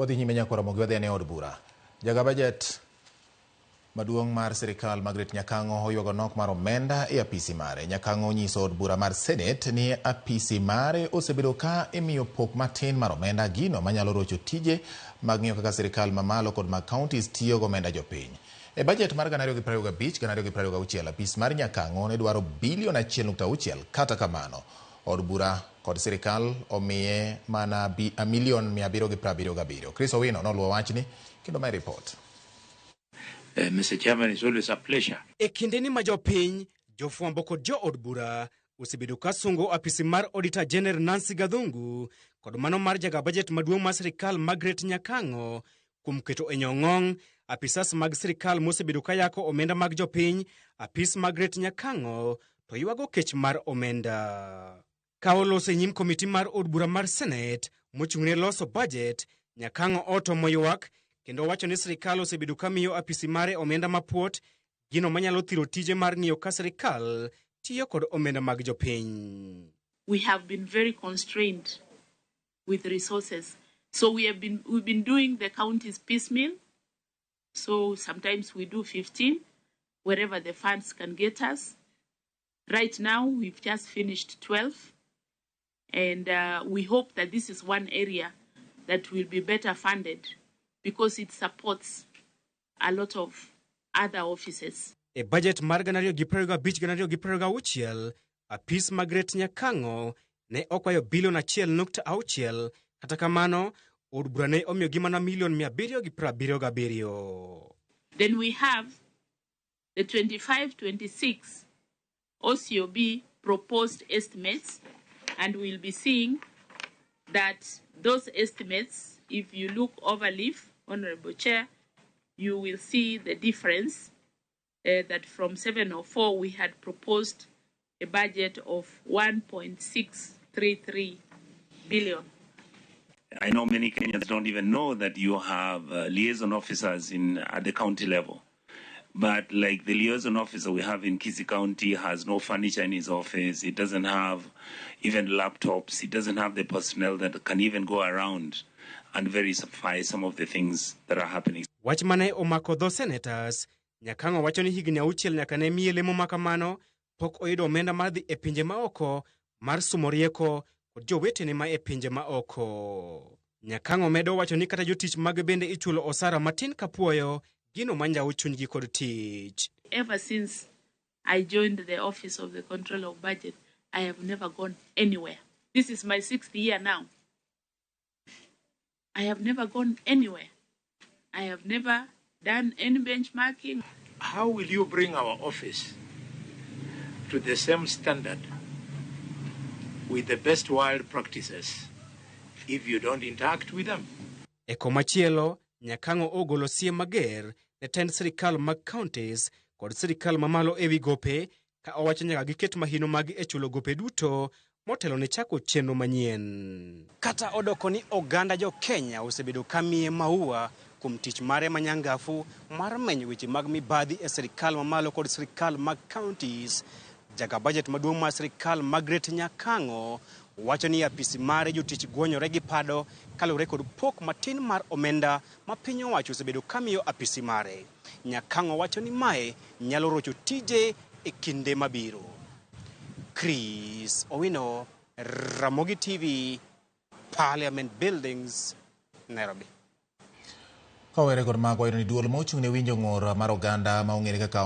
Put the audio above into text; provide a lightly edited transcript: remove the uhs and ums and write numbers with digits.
Wadhi nyime nyaka Ramogi wadhi ne od bura. Jagaa bajet maduong' mar sirkal Margaret Nyakango oyuago nok mar omenda e apisi mare. Nyakango nyiso od bura mar Senate ni apisi mare osebedo ka imiyo pok matin mar omenda gino manyalo rocho tije mag ng'iyo kaka sirkal mamalo kod mag counties tiyo gi omenda jopiny. E bajet mar 2025-2026 apis mar Nyakango ne dwaro bilion 1.6. Kata kamano, od bura kod sirkal omiye mana milion 777. Chris Owino noluwo wachni kendo mai report. Mr. Chairman, it's always a pleasure. E kinde ni ma jopiny, jofwambo kod jo od bura osebedo ka sungo apisi mar Auditor General Nancy Gathungu kod mano mar jagaa bajet maduong' mar sirkal Margaret Nyakango kuom keto e nyong'ong apisas mag sirkal mosebedo ka yako omenda mag jopiny. Apis Margaret Nyakango to ywago kech mar omenda. Ka oloso e nyim komiti mar od bura mar Senate mochung'ne loso bajet, Nyakango otomo ywak kendo wacho ni sirkal osebedo ka miyo apisi mare omenda mapuot, gino manyalo thiro tije mar ng'iyo ka sirkal tiyo kod omenda mag jopiny. We have been very constrained with resources. So we've been doing the counties piecemeal. So sometimes we do 15 wherever the funds can get us. Right now we've just finished 12, and we hope that this is one area that will be better funded because it supports a lot of other offices. E budget mar 2025-2026, apis Margaret Nyakango ne okwayo bilion 1.6. Kata kamano, od bura ne omiyo gi mana milion 777. Then we have the 25-26 OCOB proposed estimates, and we'll be seeing that those estimates, if you look overleaf, Honorable Chair, you will see the difference that from 704 we had proposed a budget of 1.633 billion. I know many Kenyans don't even know that you have liaison officers at the county level. But like the liaison officer we have in Kisii County has no furniture in his office. It doesn't have even laptops. It doesn't have the personnel that can even go around and verify some of the things that are happening. Wach mane omako dho senators, Nyakango wacho ni higni 6 nyaka ne miye lemo makamano pok oyudo omenda mar dhi e pinje maoko mar sumo rieko kod jowetene ma e pinje maoko. Nyakango medo wacho ni kata jotich mag bende ichulo osara matin kapuoyo, gino manjawo chunygi kod tich. Ever since I joined the Office of the Control of Budget, I have never gone anywhere. This is my 6th year now. I have never gone anywhere. I have never done any benchmarking. How will you bring our office to the same standard with the best world practices if you don't interact with them? E komachielo, Nyakango ogolo siem mager ne tend sirkal mag counties kod sirkal mamalo ewi gope, ka owacho nyaka giket mahino mag e chulo gope duto motelo ne chako chenro manyien. Kata odoko ni oganda jo Kenya osebedo kamiye maua kuom tich mare manyangafu mar menyo weche mag mibadhi e sirkal mamalo kod sirkal mag counties, jagaa bajet maduong' mar sirkal Margaret Nyakango wacho ni apisi mare jotich gwonyore gi pado kalure kod pok matin mar omenda ma piny owacho osebedo kamiyo apisi mare. Nyakango wacho ni mae nyalo rocho tije e kinde mabiro. Chris Owino, Ramogi TV, Parliament Buildings, Nairobi. Kawere kod mago ni duol mochung' ne winjo ng'ur mar oganda ma ong'ere kaka